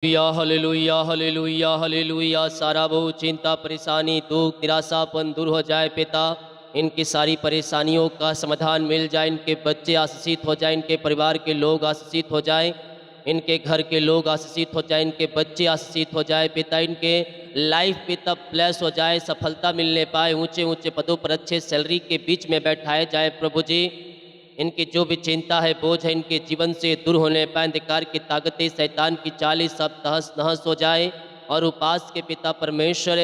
Hallelujah hallelujah hallelujah. सारा बहु चिंता परेशानी दुख निराशापन दूर हो जाए पिता। इनकी सारी परेशानियों का समाधान मिल जाए, इनके बच्चे आशीषित हो जाए, इनके परिवार के लोग आशीषित हो जाए, इनके घर के लोग आशीषित हो जाए, इनके बच्चे आशीषित हो जाए पिता। इनके लाइफ पिता ब्लेस हो जाए, सफलता मिलने पाए, ऊंचे ऊंचे पदों पर अच्छे सैलरी के बीच में बैठाए जाए प्रभु जी। इनकी जो भी चिंता है बोझ है इनके जीवन से दूर होने पाए, अंधकार की ताकतें शैतान की चालें सब तहस नहस हो जाए। और उपास के पिता परमेश्वर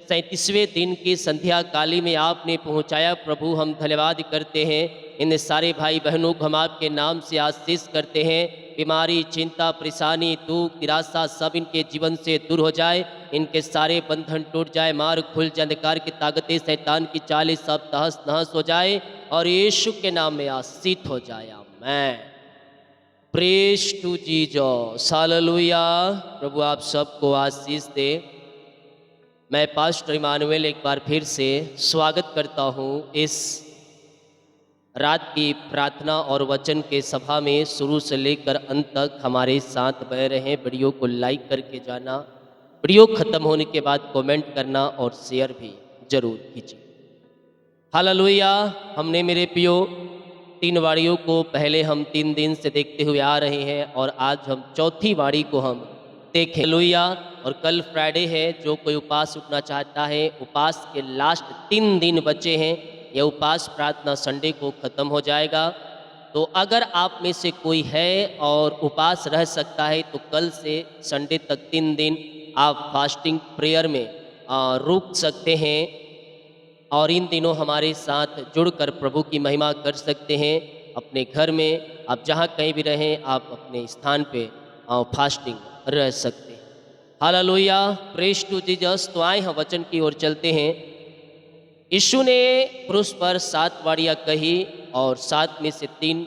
37वें दिन की संध्या काली में आपने पहुंचाया प्रभु, हम धन्यवाद करते हैं। इन सारे भाई बहनों को हम आपके नाम से आशीष करते हैं। बीमारी चिंता परेशानी दुख निराशा सब इनके जीवन से दूर हो जाए, इनके सारे बंधन टूट जाए, मार्ग खुल जाए, अंधकार की ताकतें शैतान की चालें सब तहस नहस हो जाए और यीशु के नाम में आशीष हो जाए। Amen. Praise to Jesus, hallelujah. प्रभु आप सबको आशीष दे। मैं पास्टर इमानुएल एक बार फिर से स्वागत करता हूँ इस रात की प्रार्थना और वचन के सभा में। शुरू से लेकर अंत तक हमारे साथ बह रहे। वीडियो को लाइक करके जाना, वीडियो खत्म होने के बाद कमेंट करना और शेयर भी जरूर कीजिए। हालेलुया। हमने मेरे पियो 3 वाड़ियों को पहले हम 3 दिन से देखते हुए आ रहे हैं और आज हम चौथी वाड़ी को हम देखें। हालेलुया। और कल फ्राइडे है, जो कोई उपवास उठना चाहता है, उपवास के लास्ट 3 दिन बचे हैं। यह उपवास प्रार्थना संडे को ख़त्म हो जाएगा। तो अगर आप में से कोई है और उपवास रह सकता है तो कल से संडे तक 3 दिन आप फास्टिंग प्रेयर में रुक सकते हैं और इन दिनों हमारे साथ जुड़कर प्रभु की महिमा कर सकते हैं। अपने घर में आप जहाँ कहीं भी रहें, आप अपने स्थान पे फास्टिंग रह सकते हैं। हालेलुया। Praise to Jesus. तो आए हम वचन की ओर चलते हैं। यीशु ने क्रूस पर 7 वाड़ियाँ कही और 7 में से 3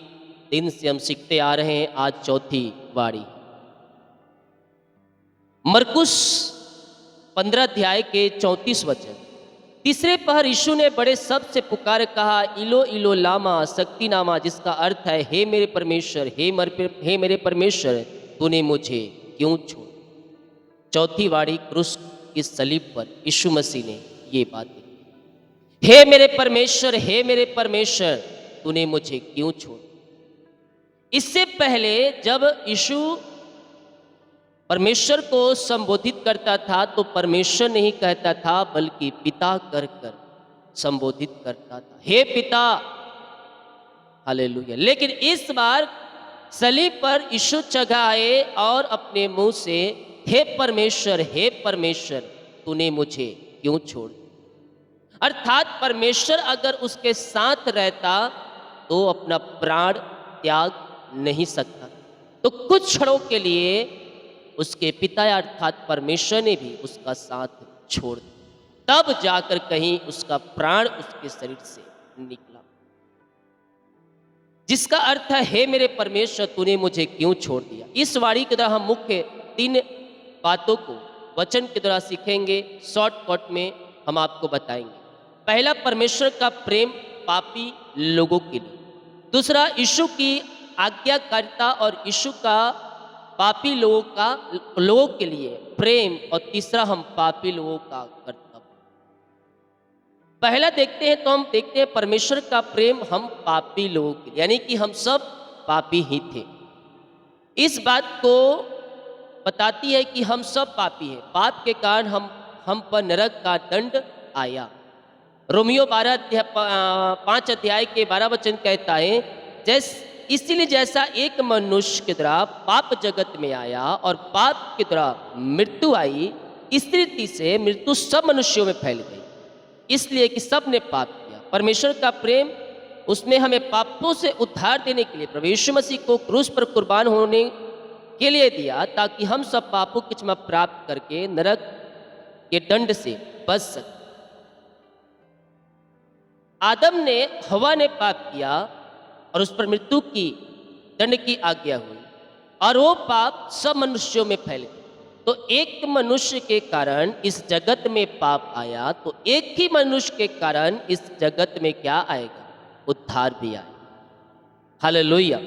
दिन से हम सीखते आ रहे हैं। आज चौथी वाड़ी मरकुस 15 अध्याय के 34 वचन। तीसरे पहर यीशु ने बड़े शब्द से पुकार कहा, इलो इलो लामा शक्ति नामा, जिसका अर्थ है हे मेरे परमेश्वर, हे मेरे परमेश्वर, तूने मुझे क्यों छोड़ा। चौथी वाड़ी क्रूस की सलीब पर यीशु मसीह ने ये बात की, हे मेरे परमेश्वर, हे मेरे परमेश्वर, तूने मुझे क्यों छोड़ा। इससे पहले जब यीशु परमेश्वर को संबोधित करता था तो परमेश्वर नहीं कहता था बल्कि पिता कर कर संबोधित करता था, हे पिता। हालेलुया। लेकिन इस बार सलीब पर यीशु चढ़ाए और अपने मुंह से हे परमेश्वर, हे परमेश्वर, तूने मुझे क्यों छोड़। अर्थात परमेश्वर अगर उसके साथ रहता तो अपना प्राण त्याग नहीं सकता। तो कुछ क्षणों के लिए उसके पिता अर्थात परमेश्वर ने भी उसका साथ छोड़ दिया, तब जाकर कहीं उसका प्राण उसके शरीर से निकला, जिसका अर्थ है हे मेरे परमेश्वर, तूने मुझे क्यों छोड़ दिया। इस वाणी के द्वारा हम मुख्य 3 बातों को वचन के द्वारा सीखेंगे। शॉर्टकट में हम आपको बताएंगे। पहला, परमेश्वर का प्रेम पापी लोगों के लिए। दूसरा, यीशु की आज्ञाकारिता और यीशु का पापी लोगों के लिए प्रेम। और तीसरा, हम पापी लोगों का कर्तव्य। पहला देखते हैं तो हम देखते हैं परमेश्वर का प्रेम हम पापी लोगों के लिए, यानी कि हम सब पापी ही थे। इस बात को बताती है कि हम सब पापी हैं। पाप के कारण हम पर नरक का दंड आया। रोमियो 5 अध्याय के 12 वचन कहता है, इसीलिए जैसा एक मनुष्य के द्वारा पाप जगत में आया और पाप के द्वारा मृत्यु आई, इस रीति से मृत्यु सब मनुष्यों में फैल गई, इसलिए कि सब ने पाप किया। परमेश्वर का प्रेम उसने हमें पापों से उद्धार देने के लिए प्रभु यीशु मसीह को क्रूस पर कुर्बान होने के लिए दिया, ताकि हम सब पापों की क्षमा प्राप्त करके नरक के दंड से बच सके। आदम ने, हवा ने पाप किया और उस पर मृत्यु की दंड की आज्ञा हुई और वो पाप सब मनुष्यों में फैल गया। तो एक मनुष्य के कारण इस जगत में पाप आया, तो एक ही मनुष्य के कारण इस जगत में क्या आएगा, उद्धार भी आएगा। हालेलुया।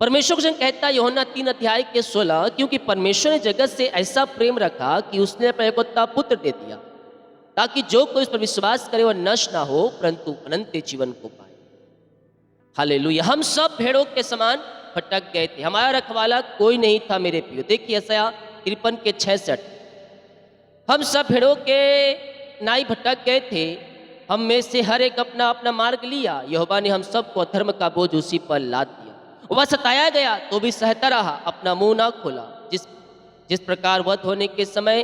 परमेश्वर को कहता है यूहन्ना 3 अध्याय के 16, क्योंकि परमेश्वर ने जगत से ऐसा प्रेम रखा कि उसने अपना एकलौता पुत्र दे दिया, ताकि जो कोई उस पर विश्वास करे वह नष्ट ना हो परंतु अनंत जीवन को पाए। हालेलुया। हम सब भेड़ों के समान भटक गए थे, हमारा रखवाला कोई नहीं था मेरे प्रियो। देखिए यशायाह 53:66, हम सब भेड़ों के नाई भटक गए थे, हम में से हर एक अपना अपना मार्ग लिया, यहोवा ने हम सबको अधर्म का बोझ उसी पर लाद दिया। वह सताया गया तो भी सहता रहा, अपना मुंह ना खोला। जिस प्रकार वध होने के समय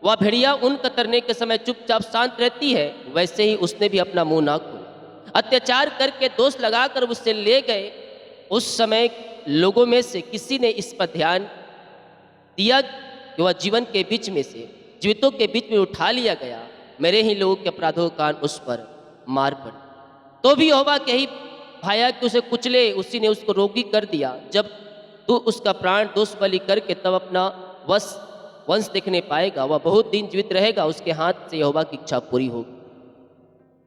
वह भेड़िया ऊन कतरने के समय चुपचाप शांत रहती है, वैसे ही उसने भी अपना मुंह ना खोला। अत्याचार करके दोष लगाकर उससे ले गए, उस समय लोगों में से किसी ने इस पर ध्यान दिया कि वह जीवन के बीच में से जीवितों के बीच में उठा लिया गया, मेरे ही लोगों के अपराधों का कान उस पर मार पड़ी। तो भी यहोवा के ही भाया कि उसे कुचले, उसी ने उसको रोगी कर दिया। जब तू उसका प्राण दोष बलि करके तब अपना वंश देखने पाएगा, वह बहुत दिन जीवित रहेगा, उसके हाथ से यहोवा की इच्छा पूरी होगी।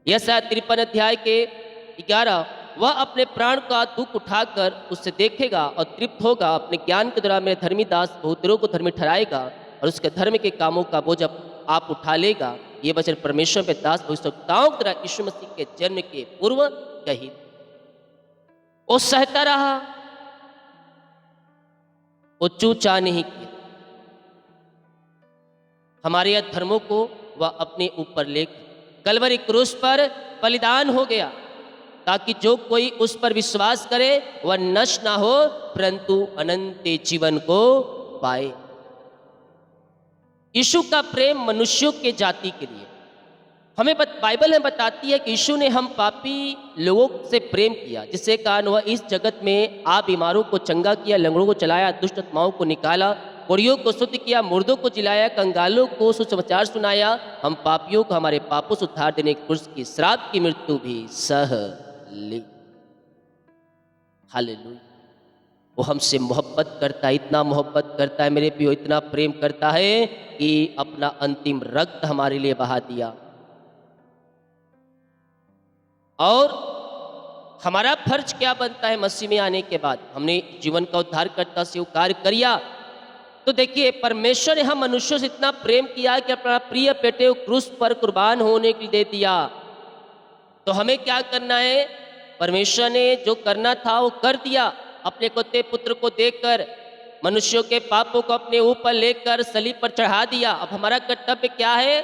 यशायाह 53:11, वह अपने प्राण का दुख उठाकर उससे देखेगा और तृप्त होगा, अपने ज्ञान के द्वारा मेरे धर्मी दास बहुतरों को धर्मी ठहराएगा और उसके धर्म के कामों का बोझ आप उठा लेगा। ये वचन परमेश्वर पे दास भविष्यवक्ताओं की तरह यीशु मसीह के जन्म के पूर्व कही। वो सहता रहा, वो चूचा नहीं किया, हमारे अधर्मों को वह अपने ऊपर ले कलवरी क्रूस पर बलिदान हो गया, ताकि जो कोई उस पर विश्वास करे वह नष्ट ना हो परंतु अनंत जीवन को पाए। यीशु का प्रेम मनुष्यों के जाति के लिए, हमें बाइबल में बताती है कि यीशु ने हम पापी लोगों से प्रेम किया, जिसके कारण वह इस जगत में बीमारों को चंगा किया, लंगड़ों को चलाया, दुष्ट आत्माओं को निकाला, कोड़ियों को शुद्ध किया, मुर्दों को जिलाया, कंगालों को सुसमाचार सुनाया। हम पापियों को हमारे पापों से उद्धार देने के क्रूस की श्राप की मृत्यु भी सह ली। हालेलुया। वो हमसे मोहब्बत करता है, इतना मोहब्बत करता है मेरे प्रियो, इतना प्रेम करता है कि अपना अंतिम रक्त हमारे लिए बहा दिया। और हमारा फर्ज क्या बनता है मसीह में आने के बाद? हमने जीवन का उद्धारकर्ता स्वीकार किया तो देखिए परमेश्वर ने हम मनुष्यों से इतना प्रेम किया कि अपना प्रिय बेटे को क्रूस पर कुर्बान होने के लिए दे दिया। तो हमें क्या करना है? परमेश्वर ने जो करना था वो कर दिया। अपने इकलौते पुत्र को देकर मनुष्यों के पापों को अपने ऊपर लेकर सलीब पर चढ़ा दिया। अब हमारा कर्तव्य क्या है?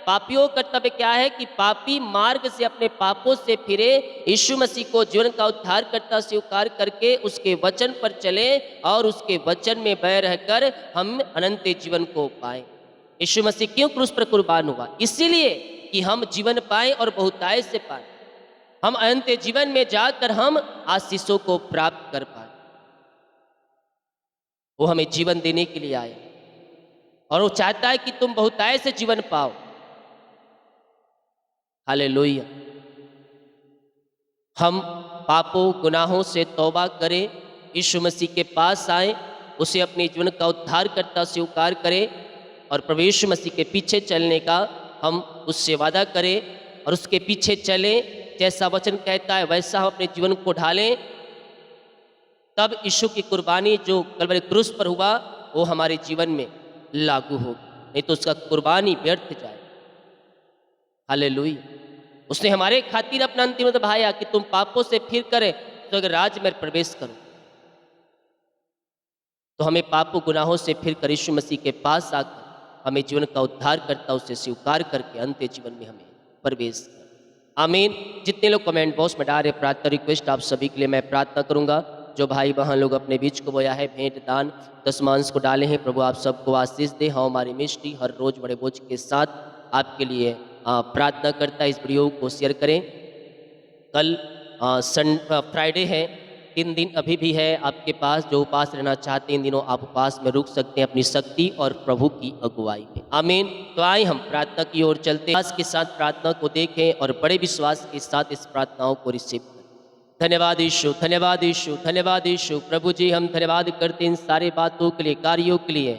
पापियों का कर्तव्य क्या है कि पापी मार्ग से अपने पापों से फिरे, यीशु मसीह को जीवन का उद्धारकर्ता स्वीकार करके उसके वचन पर चले और उसके वचन में बह रहकर हम अनंत जीवन को पाए। यीशु मसीह क्यों क्रूस पर कुर्बान हुआ? इसीलिए कि हम जीवन पाए और बहुतायत से पाए, हम अनंत जीवन में जाकर हम आशीषों को प्राप्त कर पाए। वो हमें जीवन देने के लिए आए और वो चाहता है कि तुम बहुतायत से जीवन पाओ। हालेलुया। हम पापों गुनाहों से तौबा करें, यीशु मसीह के पास आए, उसे अपने जीवन का उद्धारकर्ता स्वीकार करें और प्रभु यीशु मसीह के पीछे चलने का हम उससे वादा करें और उसके पीछे चलें। जैसा वचन कहता है वैसा हम अपने जीवन को ढालें, तब यीशु की कुर्बानी जो कलवरी क्रूस पर हुआ वो हमारे जीवन में लागू हो, नहीं तो उसका कुर्बानी व्यर्थ जाए। हालेलुया। उसने हमारे खातिर अपना अंतिम बहाया कि तुम पापों से फिर करे तो अगर राज में प्रवेश करो। तो हमें पापों गुनाहों से फिर कर यीशु मसीह के पास आकर हमें जीवन का उद्धार करता उसे स्वीकार करके अंत जीवन में हमें प्रवेश कर। आमीन। जितने लोग कमेंट बॉक्स में डाल रहे प्रार्थना रिक्वेस्ट आप सभी के लिए मैं प्रार्थना करूंगा। जो भाई बहन लोग अपने बीच को बोया है, भेंट दान दशमांश को डाले हैं, प्रभु आप सबको आशीष दे। हाँ, हमारी मिनिस्ट्री हर रोज बड़े बोझ के साथ आपके लिए प्रार्थना करता है। इस वीडियो को शेयर करें। कल फ्राइडे है, 3 दिन अभी भी है आपके पास। जो उपास रहना चाहते हैं इन दिनों आप उपास में रुक सकते हैं अपनी शक्ति और प्रभु की अगुवाई में। आमीन। तो आए हम प्रार्थना की ओर चलते हैं। विश्वास के साथ प्रार्थना को देखें और बड़े विश्वास के साथ इस प्रार्थनाओं को रिसीव करें। धन्यवाद यीशु, धन्यवाद यीशु, धन्यवाद यीशु। प्रभु जी हम धन्यवाद करते हैं इन सारे बातों के लिए, कार्यों के लिए।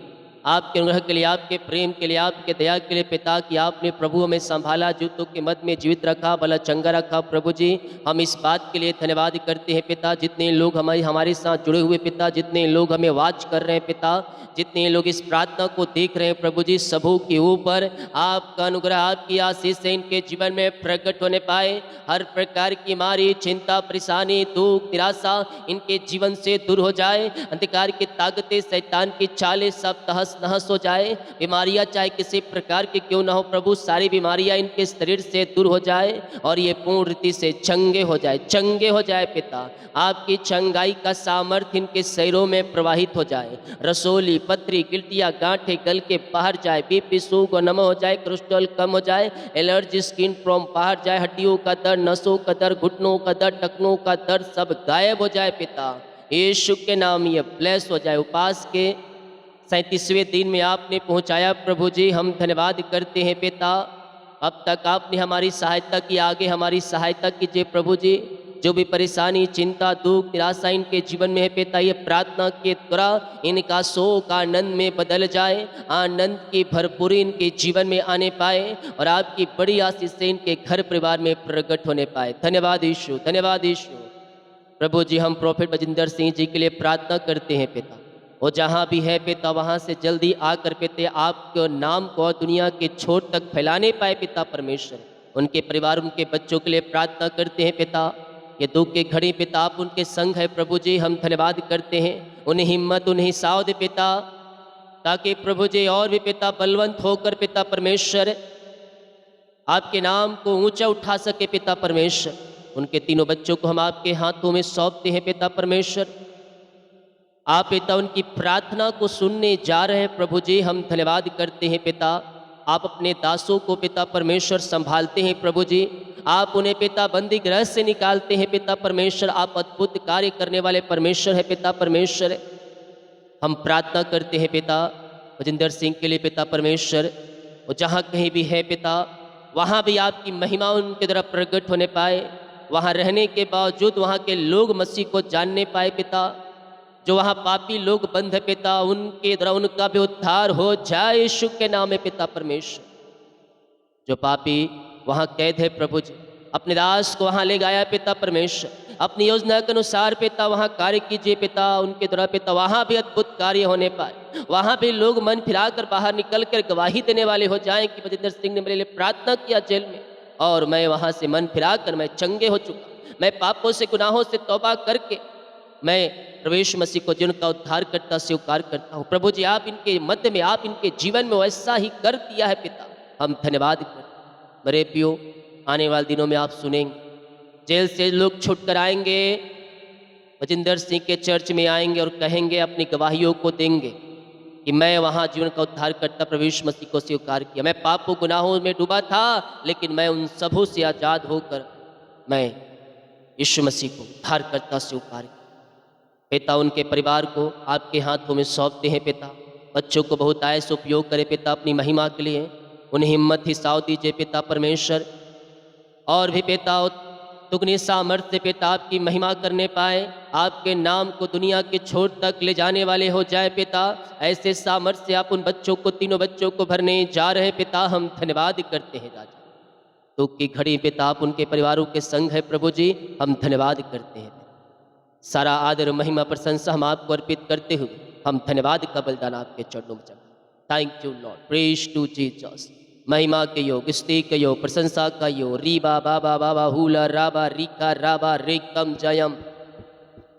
आपके अनुग्रह के लिए, आपके प्रेम के लिए, आपके दया के लिए पिता, कि आपने प्रभु हमें संभाला, जूतों के मध्य में जीवित रखा, भला चंगा रखा। प्रभु जी, हम इस बात के लिए धन्यवाद करते हैं पिता, जितने लोग हमारे साथ जुड़े हुए पिता, जितने लोग हमें वाच कर रहे हैं पिता, जितने लोग इस प्रार्थना को देख रहे हैं प्रभु जी, सबों के ऊपर आपका अनुग्रह, आपकी आशीष से इनके जीवन में प्रकट होने पाए। हर प्रकार की मारी, चिंता, परेशानी, दुख, निराशा इनके जीवन से दूर हो जाए। अंधकार की ताकतें, शैतान की चालें सब तहस नहस हो जाए। बीमारियां चाहे किसी प्रकार की क्यों ना हो प्रभु, सारी बीमारियां इनके शरीर से दूर हो जाए और ये पूर्ण रीति से चंगे हो जाए, चंगे हो जाए पिता। आपकी चंगाई का सामर्थ्य इनके शरीरों में प्रवाहित हो जाए। रसोली, पथरी, गिल्टियाँ, गांठें गल के बाहर जाए, बीपी, शुगर नम हो जाए, कोलेस्ट्रॉल कम हो जाए, एलर्जी, स्किन प्रॉब्लम बाहर जाए, हड्डियों का दर्द, नसों का दर्द, घुटनों का दर्द, टखनों का दर्द सब गायब हो जाए पिता। यीशु के नाम ये ब्लेस हो जाए। उपास के 37वें दिन में आपने पहुंचाया प्रभु जी, हम धन्यवाद करते हैं पिता। अब तक आपने हमारी सहायता की, आगे हमारी सहायता कीजिए प्रभु जी। जो भी परेशानी, चिंता, दुख, निराशा इनके जीवन में है पिता, ये प्रार्थना के द्वारा इनका शोक आनंद में बदल जाए, आनंद की भरपूरी इनके जीवन में आने पाए और आपकी बड़ी आशीष से इनके घर परिवार में प्रकट होने पाए। धन्यवाद यीशु, धन्यवाद यीशु। प्रभु जी, हम प्रोफेट बजिंदर सिंह जी के लिए प्रार्थना करते हैं पिता, वो जहाँ भी है पिता वहाँ से जल्दी आकर पिता आपके नाम को दुनिया के छोर तक फैलाने पाए पिता परमेश्वर। उनके परिवार, उनके बच्चों के लिए प्रार्थना करते हैं पिता। ये दुख के घड़ी पिता आप उनके संग है प्रभु जी, हम धन्यवाद करते हैं। उन्हें हिम्मत, उन्हें साव दे पिता, ताकि प्रभु जी और भी पिता बलवंत होकर पिता परमेश्वर आपके नाम को ऊंचा उठा सके पिता परमेश्वर। उनके तीनों बच्चों को हम आपके हाथों में सौंपते हैं पिता परमेश्वर। आप पिता उनकी प्रार्थना को सुनने जा रहे हैं प्रभु जी, हम धन्यवाद करते हैं पिता। आप अपने दासों को पिता परमेश्वर संभालते हैं प्रभु जी। आप उन्हें पिता बंदी गृह से निकालते हैं पिता परमेश्वर। आप अद्भुत कार्य करने वाले परमेश्वर है पिता परमेश्वर। हम प्रार्थना करते हैं पिता बजिंदर सिंह के लिए पिता परमेश्वर, वो जहाँ कहीं भी है पिता वहाँ भी आपकी महिमा उनके द्वारा प्रकट होने पाए। वहाँ रहने के बावजूद वहाँ के लोग मसीह को जानने पाए पिता। जो वहाँ पापी लोग बंद है पिता, उनके द्वारा उनका भी उद्धार हो जाए यीशु के नाम में पिता परमेश्वर। जो पापी वहाँ कैद है प्रभु जी, अपने दास को वहाँ ले गया पिता परमेश्वर। अपनी योजना के अनुसार पिता वहाँ कार्य कीजिए पिता, उनके द्वारा पिता वहाँ भी अद्भुत कार्य होने पाए। वहाँ भी लोग मन फिरा कर बाहर निकल कर गवाही देने वाले हो जाएं कि बजिंदर सिंह ने मेरे लिए प्रार्थना किया जेल में और मैं वहाँ से मन फिरा कर मैं चंगे हो चुका। मैं पापों से, गुनाहों से तौबा करके मैं प्रवेश मसीह को जिनका उद्धार करता स्वीकार करता हूँ। प्रभु जी, आप इनके मध्य में, आप इनके जीवन में वैसा ही कर दिया है पिता, हम धन्यवाद करते। मेरे पियो, आने वाले दिनों में आप सुनेंगे जेल से लोग छूट कर आएंगे, बजिंदर सिंह के चर्च में आएंगे और कहेंगे, अपनी गवाहियों को देंगे कि मैं वहाँ जीवन का उद्धार करता प्रवेश मसीह को स्वीकार किया। मैं पापों गुनाहों में डूबा था, लेकिन मैं उन सबों से आज़ाद होकर मैं यीशु मसीह को उद्धार करता स्वीकार किया। पिता उनके परिवार को आपके हाथों में सौंपते हैं पिता। बच्चों को बहुत आयस उपयोग करे पिता अपनी महिमा के लिए। उन्हें हिम्मत ही साव दीजिए पिता परमेश्वर, और भी पिता दुगनी सामर्थ्य से पिता आपकी महिमा करने पाए, आपके नाम को दुनिया के छोर तक ले जाने वाले हो जाए पिता। ऐसे सामर्थ्य से आप उन बच्चों को, तीनों बच्चों को भरने जा रहे पिता, हम धन्यवाद करते हैं राजा। दुख की घड़ी पिता आप उनके परिवारों के संग है प्रभु जी, हम धन्यवाद करते हैं। सारा आदर, महिमा, प्रशंसा हम आपको अर्पित करते हुए हम धन्यवाद का बलिदान आपके चरणों में चढ़ाते। Thank you Lord, praise to Jesus. महिमा के योग, स्तुति के योग, प्रशंसा का योग। रीबा बाबा बाबा हुला राबा रीका राबा रेकम जयम।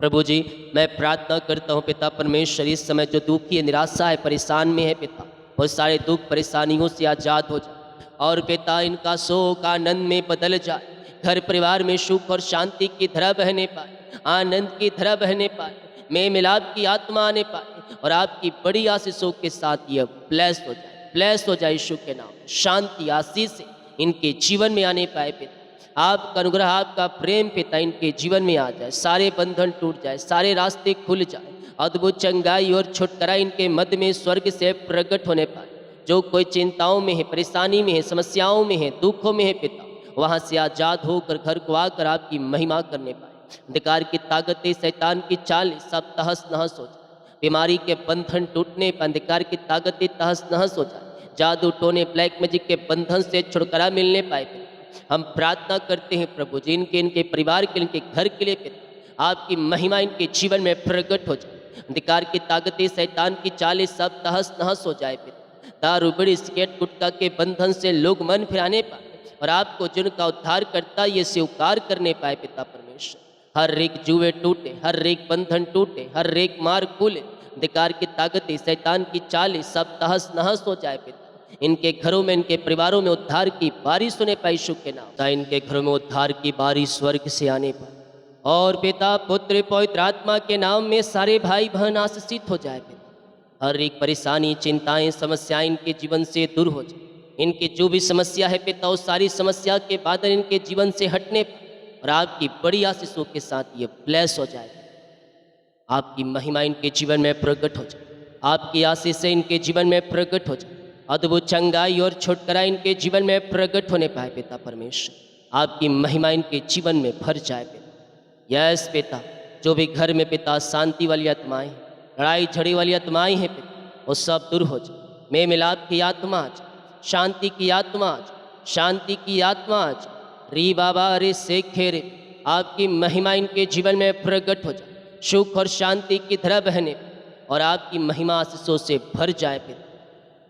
प्रभु जी, मैं प्रार्थना करता हूँ पिता परमेश्वर, इस समय जो दुखी है, निराशा है, परेशान में है पिता, बहुत सारे दुख परेशानियों से आज़ाद हो जाए और पिता इनका शोक आनंद में बदल जाए। घर परिवार में सुख और शांति की धारा बहने पाए, आनंद की धारा बहने पाए, में मिलाप की आत्मा आने पाए और आपकी बड़ी आशीषों के साथ यह ब्लेस हो जाए, ब्लेस हो जाए यीशु के नाम। शांति, आशीष से इनके जीवन में आने पाए पिता। आपका अनुग्रह, आपका प्रेम पिता इनके जीवन में आ जाए, सारे बंधन टूट जाए, सारे रास्ते खुल जाए, अद्भुत चंगाई और छुटकारा इनके मध्य में स्वर्ग से प्रकट होने पाए। जो कोई चिंताओं में है, परेशानी में है, समस्याओं में है, दुखों में है पिता, वहाँ से आज़ाद होकर घर को आकर आपकी महिमा करने पाए। अंधकार की ताकतें, शैतान की चाल सब तहस नहस हो जाए। बीमारी के बंधन टूटने पर, अंधकार की ताकतें तहस नहस हो जाए, जादू टोने ब्लैक मैजिक के बंधन से छुटकारा मिलने पाए पिता। हम प्रार्थना करते हैं प्रभु जी, इनके इनके परिवार के लिए, इनके घर के लिए पिता, आपकी महिमा इनके जीवन में प्रकट हो जाए। अंधकार की ताकतें, शैतान की चालें सब तहस नहस हो जाए पिता। दारू बीड़ी सिगरेट गुटखा के बंधन से लोग मन फिराने पाए और आपको जिनका उद्धार करता ये स्वीकार करने पाए पिता परमेश्वर। हर एक जुए टूटे, हर एक बंधन टूटे, हर एक मार्ग खुले, अंधकार की ताकतें, शैतान की चालें सब तहस नहस हो जाए पिता। इनके घरों में, इनके परिवारों में उद्धार की बारिश होने पाए यीशु के नाम। ताकि इनके घरों में उद्धार की बारिश स्वर्ग से आने पाए और पिता पुत्र पवित्र आत्मा के नाम में सारे भाई बहन आशीषित हो जाए पिता। हर एक परेशानी, चिंताएं, समस्याएं इनके जीवन से दूर हो जाए। इनकी जो भी समस्या है पिता, उस सारी समस्या के बादल इनके जीवन से हटने पाए और आपकी बड़ी आशीषों के साथ ये ब्लेस हो जाए। आपकी महिमा इनके जीवन में प्रकट हो जाए, आपकी आशीष से इनके जीवन में प्रकट हो जाए। अद्भुत चंगाई और छुटकारा इनके जीवन में प्रकट होने पाए पिता परमेश्वर। आपकी महिमा इनके जीवन में भर जाए पिता। यस पिता, जो भी घर में पिता शांति वाली आत्माएं, लड़ाई झड़ी वाली आत्माएं हैं पिता, वो सब दूर हो जाए। मेल मिलाप की आत्मा आज, शांति की आत्मा आज, शांति की आत्मा आज, री बाबा रे सेखे रे, आपकी महिमा इनके जीवन में प्रकट हो जाए। सुख और शांति की तरह बहने और आपकी महिमा आशीषों से भर जाए पिता।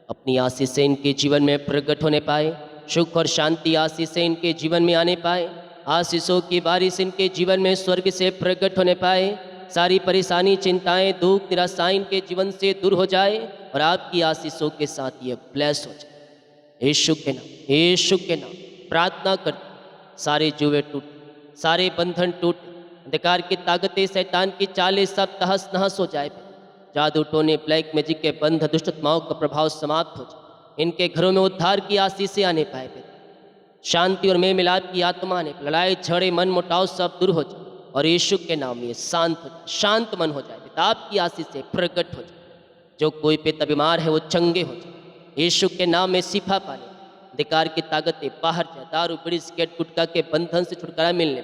अपनी आशीष से इनके जीवन में प्रकट होने पाए, सुख और शांति आशीष से इनके जीवन में आने पाए, आशीषों की बारिश इनके जीवन में स्वर्ग से प्रकट होने पाए। सारी परेशानी, चिंताएं, दुख, निराशाएं इनके जीवन से दूर हो जाए और आपकी आशीषों के साथ ये ब्लेस हो जाए। यीशु के नाम, यीशु के नाम प्रार्थना करते। सारे जुए टूटे, सारे बंधन टूटे, अंधकार की ताकतें, शैतान की चालें सब तहस नहस हो जाए। जादू टोने ब्लैक मैजिक के बंध, दुष्ट आत्माओं का प्रभाव समाप्त हो जाए। इनके घरों में उद्धार की आशीष से आने पाए पिता। शांति और मेल मिलाप की आत्मा ने, लड़ाई झगड़े मन मुटाव सब दूर हो जाए और यीशु के नाम में शांत हो जाए, शांत मन हो जाए पिता। आपकी आशीष से प्रकट हो जाए। जो कोई पिता बीमार है वो चंगे हो जाए, यीशु के नाम में शिफा पाने, अंधकार की ताकतें बाहर जाए, दारू बीड़ी सिगरेट गुटखा के बंधन से छुटकारा मिलने,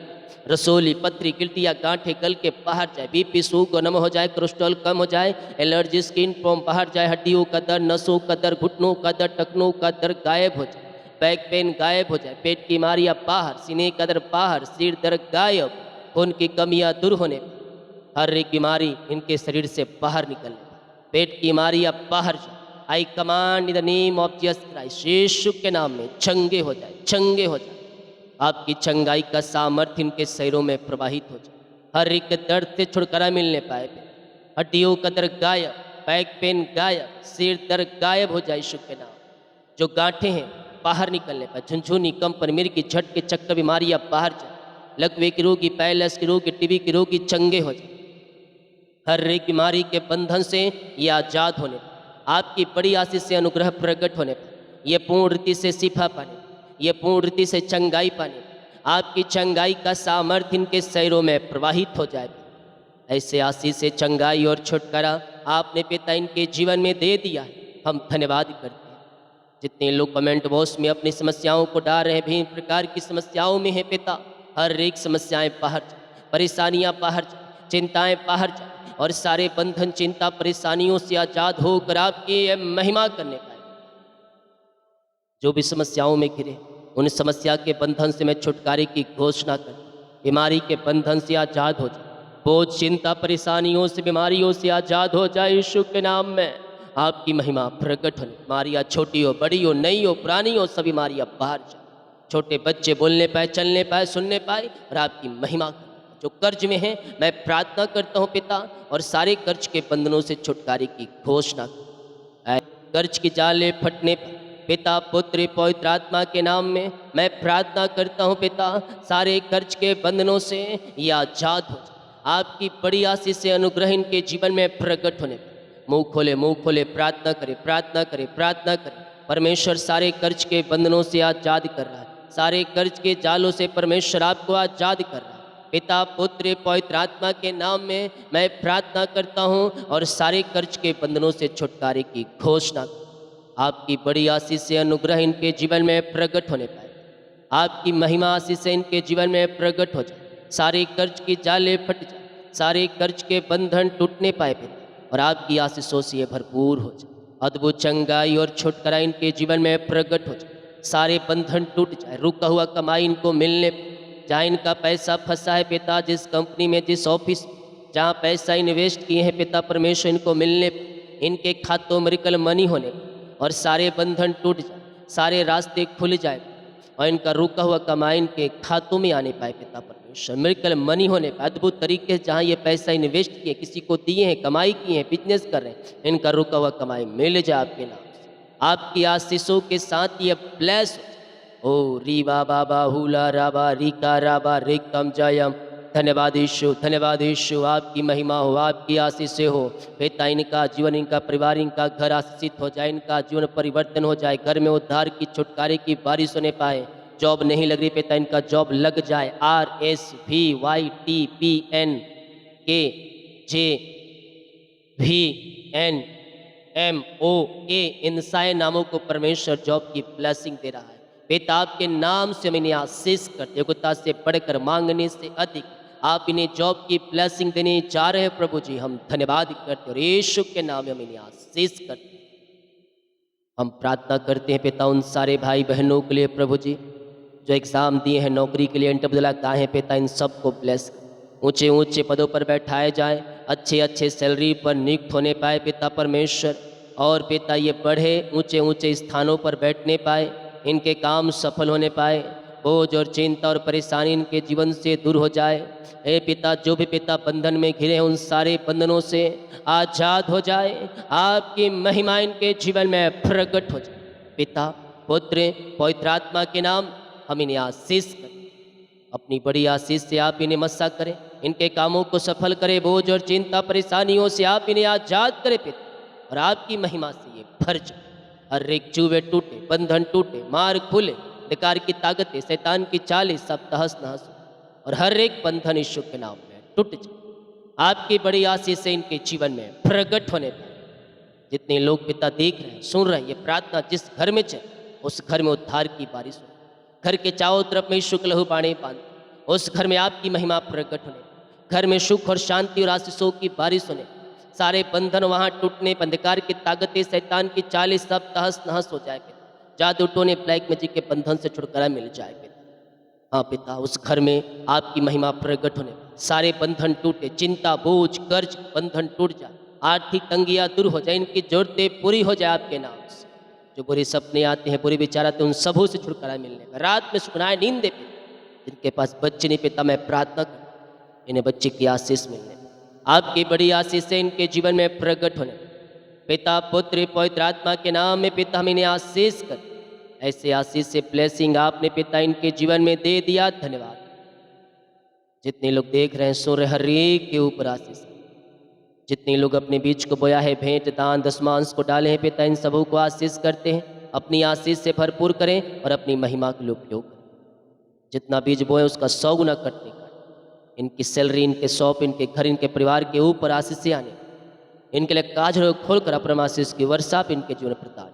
रसोली पथरी गिल्टियाँ गांठें गल के बाहर जाए, बीपी शुगर नम हो जाए, कोलेस्ट्रॉल कम हो जाए, एलर्जी स्किन प्रॉब्लम बाहर जाए, हड्डियों का दर्द, नसों का दर्द, घुटनों का दर्द, टखनों का दर्द गायब हो जाए, बैक पेन गायब हो जाए, पेट की बीमारियाँ बाहर, सीने का दर्द बाहर, सिर दर्द गायब, खून की कमियाँ दूर होने, हर एक बीमारी इनके शरीर से बाहर निकलने, पेट की बीमारियाँ बाहर जाए। I command in the name of Jesus Christ, यीशु के नाम में चंगे हो जाए, चंगे हो जाए। आपकी चंगाई का सामर्थ्य इनके शरीरों में प्रवाहित हो जाए। हर एक दर्द से छुटकारा मिलने पाए, हड्डियों का दर्द गायब, बैक पेन गायब, सिर दर्द गायब हो जाए यीशु के नाम। जो गांठें हैं बाहर निकलने पाए, झुनझुनी, कंपन, मिर्गी, झटके, चक्कर बीमारियां बाहर जाए, लकवे के रोगी, पैलेस के रोगी, टीबी के रोगी चंगे हो जाए। हर एक बीमारी के बंधन से ये आजाद होने, आपकी बड़ी आशीष से अनुग्रह प्रकट होने पर, ये पूर्ण रीति से शिफा पाने, ये पूर्ण रीति से चंगाई पाने, आपकी चंगाई का सामर्थ्य इनके शरीरों में प्रवाहित हो जाए। ऐसे आशीष से चंगाई और छुटकारा आपने पिता इनके जीवन में दे दिया है। हम धन्यवाद करते हैं। जितने लोग कमेंट बॉक्स में अपनी समस्याओं को डाल रहे हैं, विभिन्न प्रकार की समस्याओं में है पिता, हर एक समस्याएं बाहर जाए, परेशानियां बाहर जाए, चिंताएं बाहर जाए और सारे बंधन, चिंता, परेशानियों से आजाद होकर आपकी महिमा करने पाए। जो भी समस्याओं में घिरे, उन समस्या के बंधन से मैं छुटकारे की घोषणा कर, बीमारी के बंधन से आजाद हो जाए, बोझ, चिंता, परेशानियों से, बीमारियों से आजाद हो जाए यीशु के नाम में। आपकी महिमा प्रकट हो, बीमारियाँ छोटी हो, बड़ी हो, नई हो, पुरानी हो, सभी बीमारियाँ बाहर जाए, छोटे बच्चे बोलने पाए, चलने पाए, सुनने पाए और आपकी महिमा कर। जो कर्ज में है मैं प्रार्थना करता हूँ पिता, और सारे कर्ज के बंधनों से छुटकारे की घोषणा कर। कर्ज की जाले फटने पर पिता, पुत्र, पवित्र आत्मा के नाम में मैं प्रार्थना करता हूँ पिता, सारे कर्ज के बंधनों से ये आजाद हो जाए। आपकी बड़ी आशीष से अनुग्रह इनके जीवन में प्रकट होने पर मुंह खोले, मुंह खोले, प्रार्थना करें, प्रार्थना करें, प्रार्थना करें। परमेश्वर सारे कर्ज के बंधनों से आजाद कर रहा है, सारे कर्ज के जालों से परमेश्वर आपको आजाद कर रहा है। पिता, पुत्र, पवित्र आत्मा के नाम में मैं प्रार्थना करता हूँ और सारे कर्ज के बंधनों से छुटकारे की घोषणा। आपकी बड़ी आशीष से अनुग्रह इनके जीवन में प्रकट होने पाए, आपकी महिमा आशीष से इनके जीवन में प्रकट हो जाए, सारे कर्ज की जाले फट जाए, सारे कर्ज के बंधन टूटने पाए पिता, और आपकी आशीषों से ये भरपूर हो जाए। अद्भुत चंगाई और छुटकारा इनके जीवन में प्रकट हो जाए। सारे बंधन टूट जाए, रुका हुआ कमाई इनको मिलने, जहाँ इनका पैसा फंसा है पिता, जिस कंपनी में, जिस ऑफिस जहाँ पैसा इन्वेस्ट किए हैं पिता परमेश्वर, इनको मिलने, इनके खातों में मिरेकल मनी होने और सारे बंधन टूट जाए, सारे रास्ते खुल जाए और इनका रुका हुआ कमाई इनके खातों में आने पाए पिता परमेश्वर। मिरेकल मनी होने पाए अद्भुत तरीके से, जहाँ ये पैसा इन्वेस्ट किए, किसी को दिए हैं, कमाई किए हैं, बिजनेस कर रहे हैं, इनका रुका हुआ कमाई मिल जाए आपके नाम से। आपकी आशीषों के साथ ये ब्लेस ओ रीबा बाबा हुला राबा रिका राबा रिकम जयम। धन्यवाद यीशु, धन्यवाद यीशु। आपकी महिमा हो, आपकी आशीष से हो पिता। इनका जीवन, इनका परिवार, इनका घर आशीषित हो जाए, इनका जीवन परिवर्तन हो जाए, घर में उद्धार की, छुटकारे की बारिश होने पाए। जॉब नहीं लग रही पिता, इनका जॉब लग जाए। RSVYTPNKJVNMOA इन सारे नामों को परमेश्वर जॉब की ब्लेसिंग दे रहा है पिता। आपके नाम से हम इन्हें आशीष करते, योग्यता से बढ़कर, मांगने से अधिक आप इन्हें जॉब की ब्लेसिंग देने जा रहे हैं प्रभु जी। हम धन्यवाद करते और यीशु के नाम में हम इन्हें आशीष करते। हम प्रार्थना करते हैं पिता उन सारे भाई बहनों के लिए प्रभु जी, जो एग्ज़ाम दिए हैं, नौकरी के लिए इंटरव्यू लगाए हैं पिता, इन सबको ब्लेस, ऊंचे ऊंचे पदों पर बैठाए जाए, अच्छे अच्छे सैलरी पर नियुक्त होने पाए पिता परमेश्वर। और पिता ये बढ़े, ऊंचे ऊंचे स्थानों पर बैठने पाए, इनके काम सफल होने पाए, बोझ और चिंता और परेशानी इनके जीवन से दूर हो जाए। हे पिता, जो भी पिता बंधन में घिरे हैं, उन सारे बंधनों से आज़ाद हो जाए, आपकी महिमा इनके जीवन में प्रकट हो जाए पिता। पुत्र पवित्र आत्मा के नाम हम इन्हें आशीष करें, अपनी बड़ी आशीष से आप इन्हें मस्सा करें, इनके कामों को सफल करें, बोझ और चिंता परेशानियों से आप इन्हें आज़ाद करें पिता, और आपकी महिमा से ये भर जाए। हर एक जुए टूटे, बंधन टूटे, मार्ग खुले, अंधकार की ताकतें, शैतान की चालें सब तहस नहस हो, और हर एक बंधन यीशु के नाम में टूट जाए। आपकी बड़ी आशीष से इनके जीवन में प्रकट होने पाए। जितने लोग पिता देख रहे हैं, सुन रहे हैं, ये प्रार्थना जिस घर में चले, उस घर में उद्धार की बारिश हो, घर के चारों तरफ में शुक्ल लहू पानी बांध, उस घर में आपकी महिमा प्रकट होने, घर में सुख और शांति और आशीषों की बारिश होने, सारे बंधन वहाँ टूटने, अंधकार की ताकतें, शैतान की चालें सब तहस नहस हो जाए पिता। जादू टोने, ब्लैक मैजिक के बंधन से छुटकारा मिल जाए पिता। हाँ पिता, उस घर में आपकी महिमा प्रकट होने, सारे बंधन टूटे, चिंता, बोझ, कर्ज बंधन टूट जाए, आर्थिक तंगियाँ दूर हो जाए, इनकी जरूरतें पूरी हो जाए आपके नाम से। जो बुरे सपने आते हैं, बुरे विचार आते हैं, उन सबों से छुटकारा मिलने का, रात में सुनाए नींद दे पिता। जिनके पास बच्चे नहीं पिता, मैं प्रार्थना कर इन्हें बच्चे की आशीष मिलने, आपकी बड़ी आशीष से इनके जीवन में प्रकट होने पिता, पुत्र पवित्र आत्मा के नाम में पिता हम इन्हें आशीष कर, ऐसे आशीष से ब्लेसिंग आपने पिता इनके जीवन में दे दिया। धन्यवाद। जितने लोग देख रहे हैं, सुन रहे, हर एक के ऊपर आशीष, जितने लोग अपने बीच को बोया है, भेंट दान दशमांश को डाले हैं पिता, इन सबों को आशीष करते हैं, अपनी आशीष से भरपूर करें और अपनी महिमा के लिए उपयोग करें। जितना बीज बोए उसका 100 गुना कटने का, इनकी सैलरी, इनके शॉप, इनके घर, इनके परिवार के ऊपर आशीष से आने, इनके लिए काज खोलकर अपना आशीष की वर्षा आप इनके जीवन प्रदान,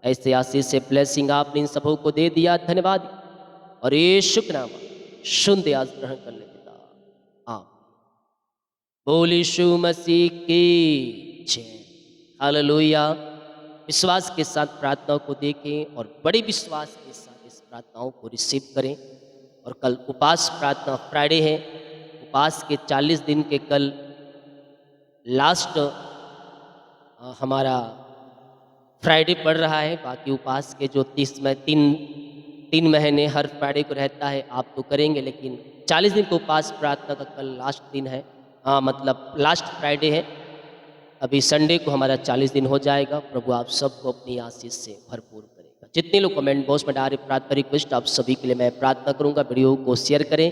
ऐसे आशीष से ब्लेसिंग आपने इन सबों को दे दिया। धन्यवाद। और यीशु के नाम शुद्ध आज ग्रहण कर ले पिता। हाँ, बोल यीशु मसीह की जय। हालेलुया। विश्वास के साथ प्रार्थनाओं को देखें और बड़े विश्वास के साथ इस प्रार्थनाओं को रिसीव करें। और कल उपास प्रार्थना फ्राइडे है, उपास के 40 दिन के कल लास्ट हमारा फ्राइडे पड़ रहा है। बाकी उपास के जो 3 महीने हर फ्राइडे को रहता है, आप तो करेंगे, लेकिन 40 दिन को उपास प्रार्थना का कल लास्ट दिन है। हाँ, मतलब लास्ट फ्राइडे है। अभी संडे को हमारा 40 दिन हो जाएगा। प्रभु आप सबको अपनी आशीष से भरपूर करेगा। जितने लोग कमेंट बॉक्स में डाले प्रार्थना रिक्वेस्ट, आप सभी के लिए मैं प्रार्थना करूंगा। वीडियो को शेयर करें,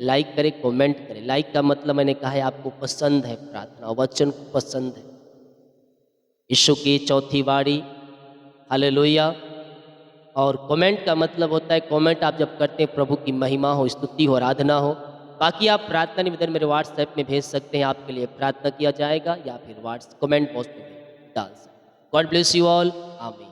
लाइक करें, कमेंट करें। लाइक का मतलब मैंने कहा है आपको पसंद है प्रार्थना, वचन को पसंद है, यीशु की चौथी वाणी, हालेलुया। और कमेंट का मतलब होता है, कमेंट आप जब करते हैं प्रभु की महिमा हो, स्तुति हो, आराधना हो। बाकी आप प्रार्थना निवेदन मेरे व्हाट्सएप में भेज सकते हैं, आपके लिए प्रार्थना किया जाएगा, या फिर कमेंट बॉक्स में डाल सकते हैं। God bless you all. आमीन।